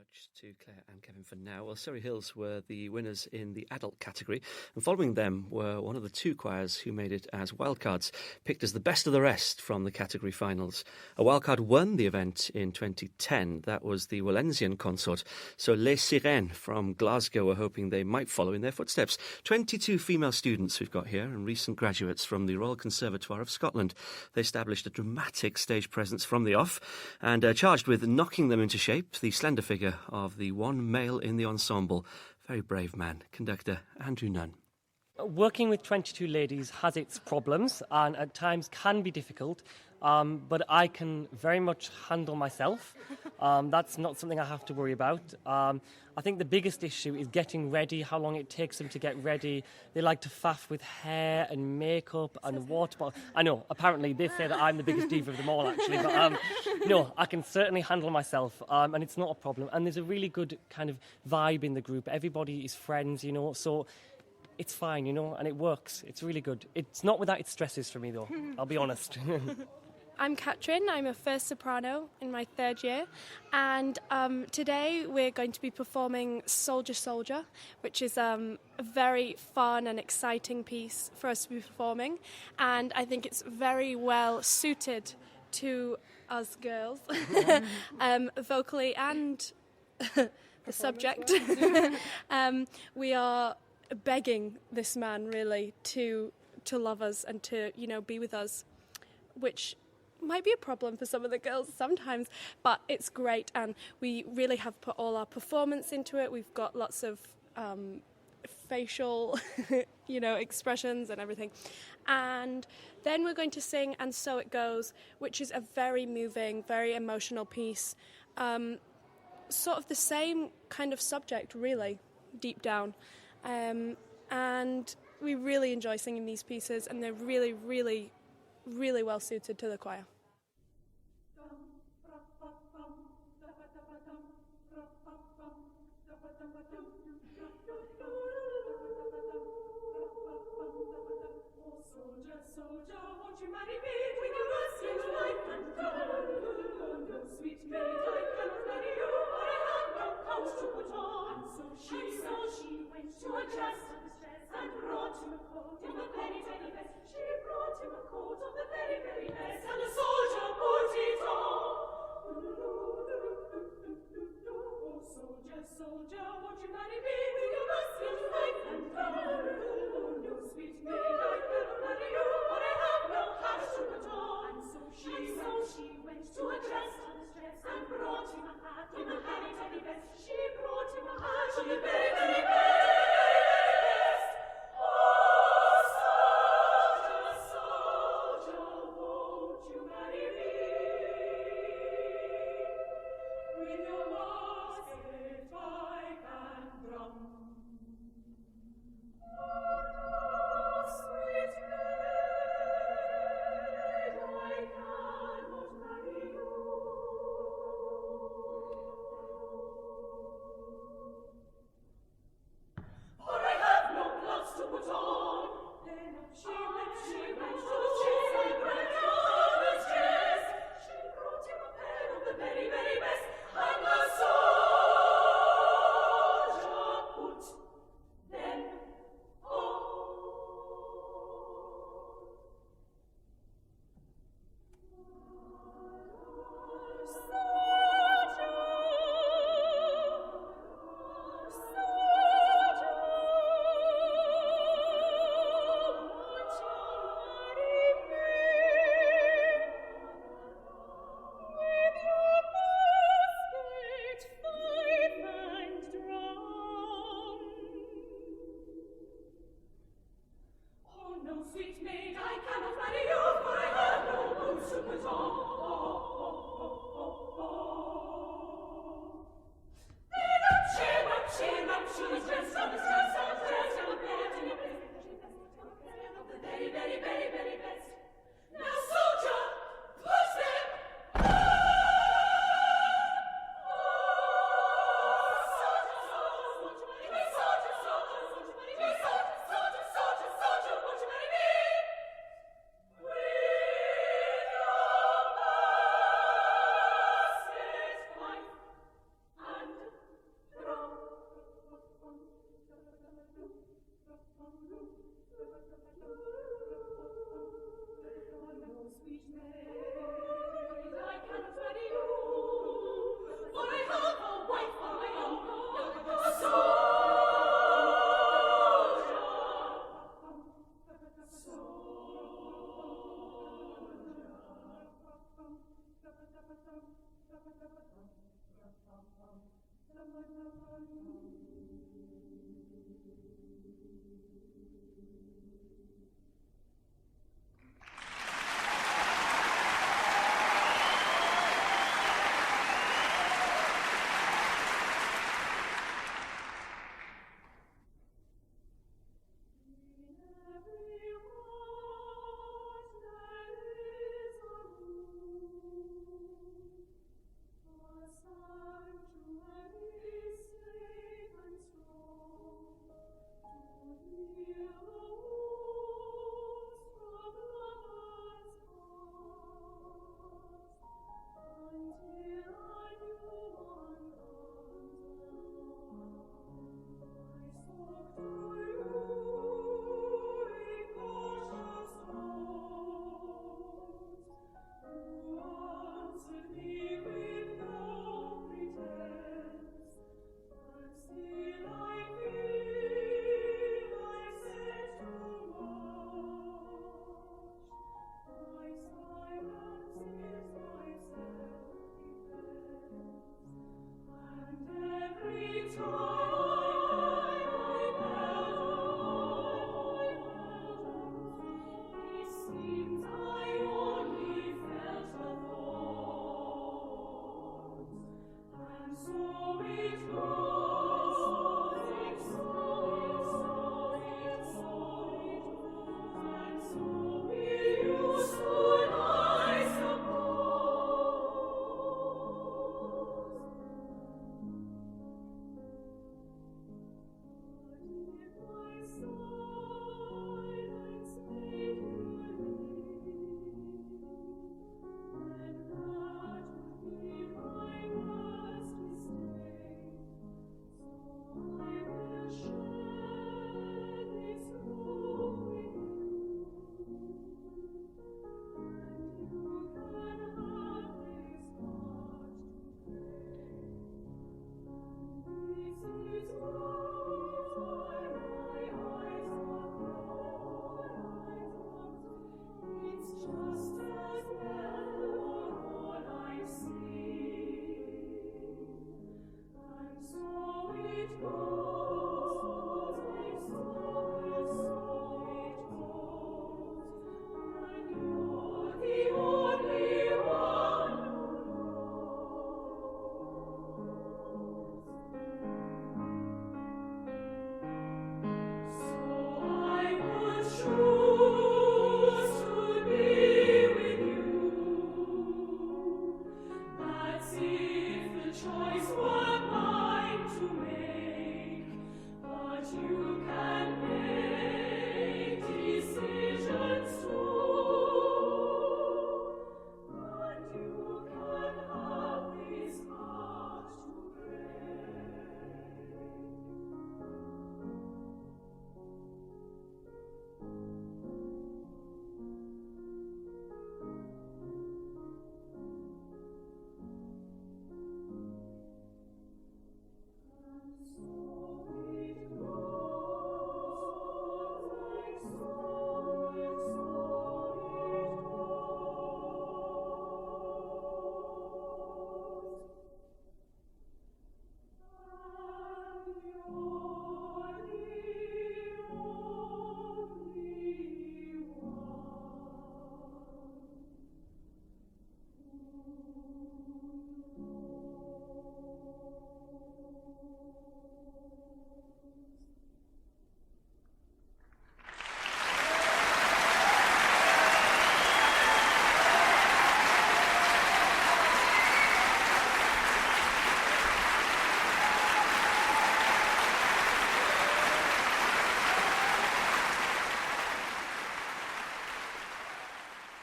much to Claire and Kevin for now. Well, Surrey Hills were the winners in the adult category, and following them were one of the two choirs who made it as wildcards, picked as the best of the rest from the category finals. A wildcard won the event in 2010. That was the Wallensian consort. So Les Sirènes from Glasgow were hoping they might follow in their footsteps. 22 female students we've got here, and recent graduates from the Royal Conservatoire of Scotland. They established a dramatic stage presence from the off, and charged with knocking them into shape, the slender figure of the one male in the ensemble. Very brave man, conductor Andrew Nunn. Working with 22 ladies has its problems and at times can be difficult, but I can very much handle myself. That's not something I have to worry about. I think the biggest issue is getting ready, how long it takes them to get ready. They like to faff with hair and makeup and water bottles. I know, apparently they say that I'm the biggest diva of them all, actually, but no, I can certainly handle myself, and it's not a problem. And there's a really good kind of vibe in the group. Everybody is friends, so it's fine, and it works. It's really good. It's not without its stresses for me, though, I'll be honest. I'm Katrin. I'm a first soprano in my third year, and today we're going to be performing Soldier Soldier, which is a very fun and exciting piece for us to be performing, and I think it's very well suited to us girls, vocally and the subject. We are begging this man really to love us and to be with us, which might be a problem for some of the girls sometimes, but it's great, and we really have put all our performance into it. We've got lots of facial expressions and everything, and then we're going to sing And So It Goes, which is a very moving, very emotional piece, sort of the same kind of subject really deep down, and we really enjoy singing these pieces, and they're really, really, really well suited to the choir. Soldier, won't you marry me? Bring your rescue life and go. No, sweet maid, I cannot marry you, for I have no coat to put on. And so she went to a dress and brought him a coat of the very, very best. She brought him a coat of the very, very best, and the soldier put it on. Oh, soldier, soldier, won't you marry me? Bring your rescue life and go. No, sweet maid, I cannot marry you, for I have no hat to put on. And so she went to a dress and brought him a hat of the very, very best. She brought him a hat of the very, very best. Oh, soldier, soldier, won't you marry me? With your musket, pipe, and drum. Oh, sweet maid, I cannot marry you.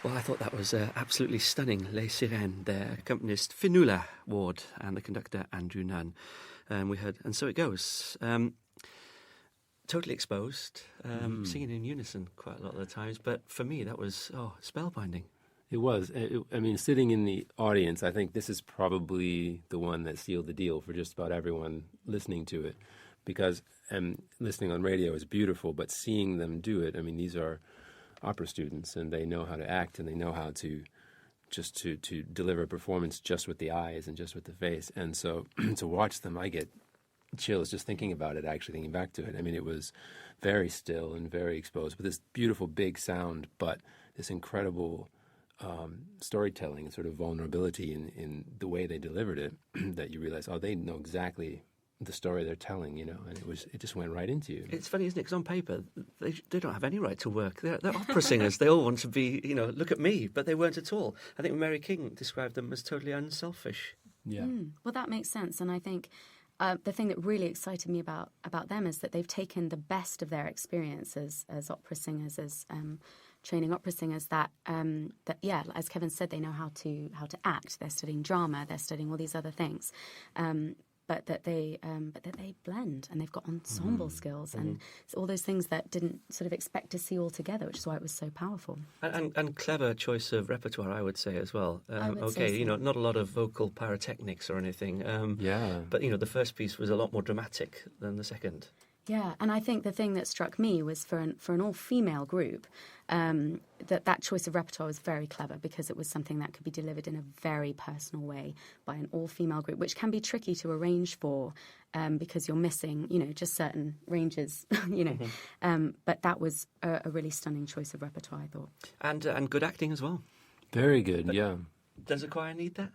Well, I thought that was absolutely stunning. Les Sirènes, their accompanist Fionnuala Ward and the conductor Andrew Nunn. We heard And So It Goes. Totally exposed, singing in unison quite a lot of the times. But for me, that was spellbinding. It was. I mean, sitting in the audience, I think this is probably the one that sealed the deal for just about everyone listening to it. Because listening on radio is beautiful, but seeing them do it, I mean, these are opera students, and they know how to act, and they know how to just to deliver a performance just with the eyes and just with the face. And so to watch them, I get chills just thinking about it, actually thinking back to it. I mean, it was very still and very exposed with this beautiful big sound, but this incredible storytelling and sort of vulnerability in the way they delivered it that you realize, they know exactly the story they're telling, and it just went right into you. It's funny, isn't it? Because on paper, they don't have any right to work. They're opera singers. They all want to be, look at me, but they weren't at all. I think Mary King described them as totally unselfish. Yeah. Well, that makes sense. And I think the thing that really excited me about them is that they've taken the best of their experiences as opera singers, as training opera singers. That as Kevin said, they know how to act. They're studying drama. They're studying all these other things. But that they blend, and they've got ensemble skills and all those things that didn't sort of expect to see all together, which is why it was so powerful. And clever choice of repertoire, I would say, as well. Say so. Not a lot of vocal pyrotechnics or anything. But, the first piece was a lot more dramatic than the second. Yeah, and I think the thing that struck me was for an all-female group, that choice of repertoire was very clever, because it was something that could be delivered in a very personal way by an all-female group, which can be tricky to arrange for because you're missing, just certain ranges, But that was a really stunning choice of repertoire, I thought. And good acting as well. Very good, yeah. Does a choir need that?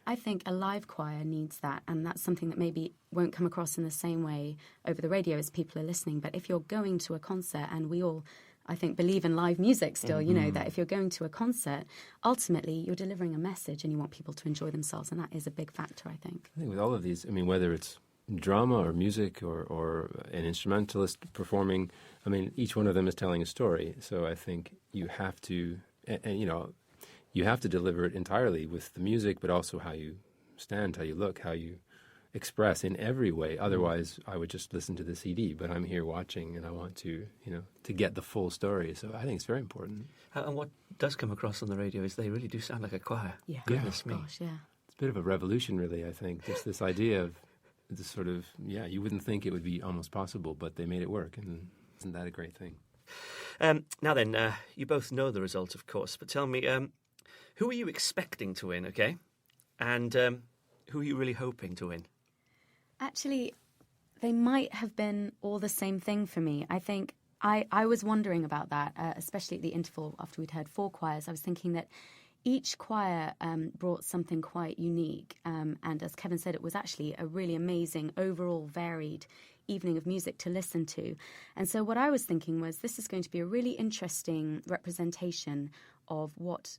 I think a live choir needs that, and that's something that maybe won't come across in the same way over the radio as people are listening. But if you're going to a concert, and we all, I think, believe in live music still, that if you're going to a concert, ultimately you're delivering a message and you want people to enjoy themselves, and that is a big factor, I think. I think with all of these, whether it's drama or music or an instrumentalist performing, each one of them is telling a story. So I think you have to, you have to deliver it entirely with the music, but also how you stand, how you look, how you express in every way. Otherwise, I would just listen to the CD, but I'm here watching and I want to, to get the full story. So I think it's very important. And what does come across on the radio is they really do sound like a choir. Yeah. Goodness me. Gosh, yeah. It's a bit of a revolution, really, I think. Just this idea of this sort of, you wouldn't think it would be almost possible, but they made it work. And isn't that a great thing? Now then, you both know the result, of course, but tell me, who are you expecting to win, okay? And who are you really hoping to win? Actually, they might have been all the same thing for me. I think I was wondering about that, especially at the interval after we'd heard 4 choirs. I was thinking that each choir brought something quite unique. And as Kevin said, it was actually a really amazing, overall varied evening of music to listen to. And so what I was thinking was, this is going to be a really interesting representation of what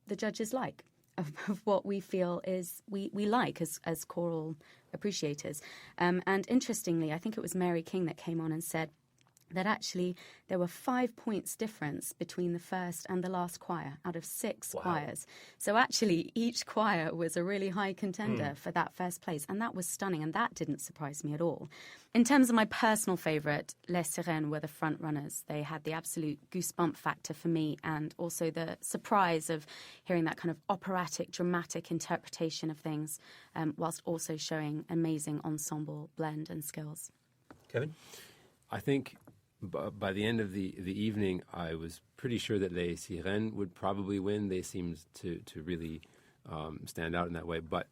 the judges like, of what we feel is we like as choral appreciators. And interestingly, I think it was Mary King that came on and said that actually there were 5 points difference between the first and the last choir out of 6 choirs. So actually each choir was a really high contender for that first place, and that was stunning, and that didn't surprise me at all. In terms of my personal favourite, Les Sirènes were the front runners. They had the absolute goosebump factor for me, and also the surprise of hearing that kind of operatic, dramatic interpretation of things, whilst also showing amazing ensemble blend and skills. Kevin? I think by the end of the evening, I was pretty sure that Les Sirènes would probably win. They seemed to really stand out in that way. But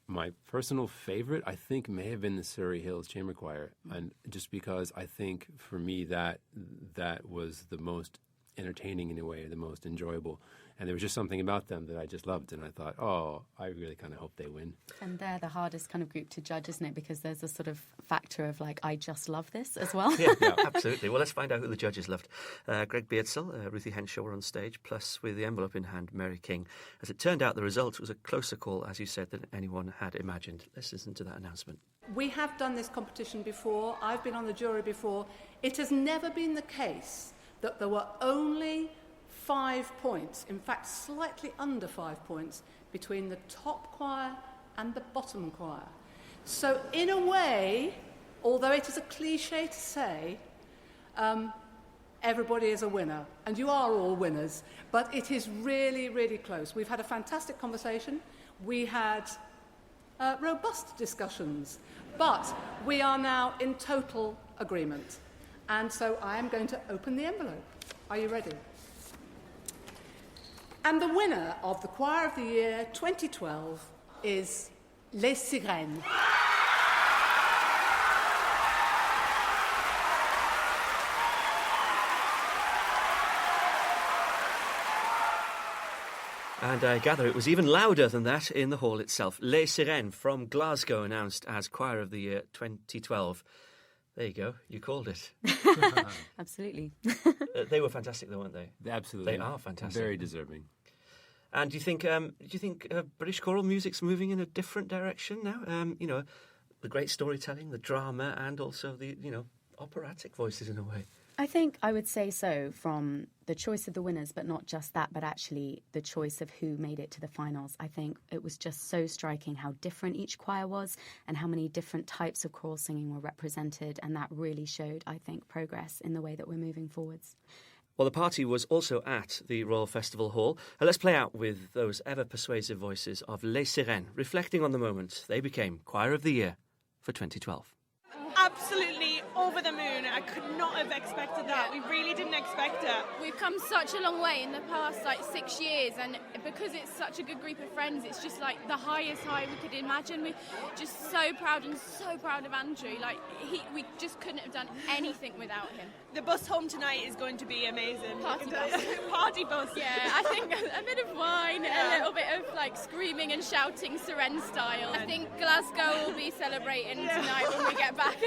my personal favorite, I think, may have been the Surrey Hills Chamber Choir. And just because I think, for me, that was the most entertaining in a way, the most enjoyable. And there was just something about them that I just loved. And I thought, I really kind of hope they win. And they're the hardest kind of group to judge, isn't it? Because there's a sort of factor of I just love this as well. Yeah, absolutely. Well, let's find out who the judges loved. Greg Beardsell, Ruthie Henshaw were on stage, plus with the envelope in hand, Mary King. As it turned out, the result was a closer call, as you said, than anyone had imagined. Let's listen to that announcement. We have done this competition before. I've been on the jury before. It has never been the case that there were only 5 points, in fact slightly under 5 points, between the top choir and the bottom choir. So in a way, although it is a cliche to say, everybody is a winner, and you are all winners, but it is really, really close. We've had a fantastic conversation. We had robust discussions, but we are now in total agreement. And so I am going to open the envelope. Are you ready? And the winner of the Choir of the Year 2012 is Les Sirènes. And I gather it was even louder than that in the hall itself. Les Sirènes from Glasgow, announced as Choir of the Year 2012. There you go. You called it. Absolutely. They were fantastic, though, weren't they? Absolutely. They are fantastic. Very deserving. And do you think British choral music's moving in a different direction now? You know, the great storytelling, the drama, and also the, you know, operatic voices in a way. I think I would say so, from the choice of the winners, but not just that, but actually the choice of who made it to the finals. I think it was just so striking how different each choir was and how many different types of choral singing were represented, and that really showed, I think, progress in the way that we're moving forwards. Well, the party was also at the Royal Festival Hall. Let's play out with those ever-persuasive voices of Les Sirènes, reflecting on the moment they became Choir of the Year for 2012. Absolutely over the moon. I could not have expected that. We really didn't expect it. We've come such a long way in the past 6 years, and because it's such a good group of friends, it's just like the highest high we could imagine. We're just so proud of Andrew. We just couldn't have done anything without him. The bus home tonight is going to be amazing. Party bus. Party bus. Yeah, I think a bit of wine, a little bit of screaming and shouting Sirène style. I think Glasgow will be celebrating tonight when we get back.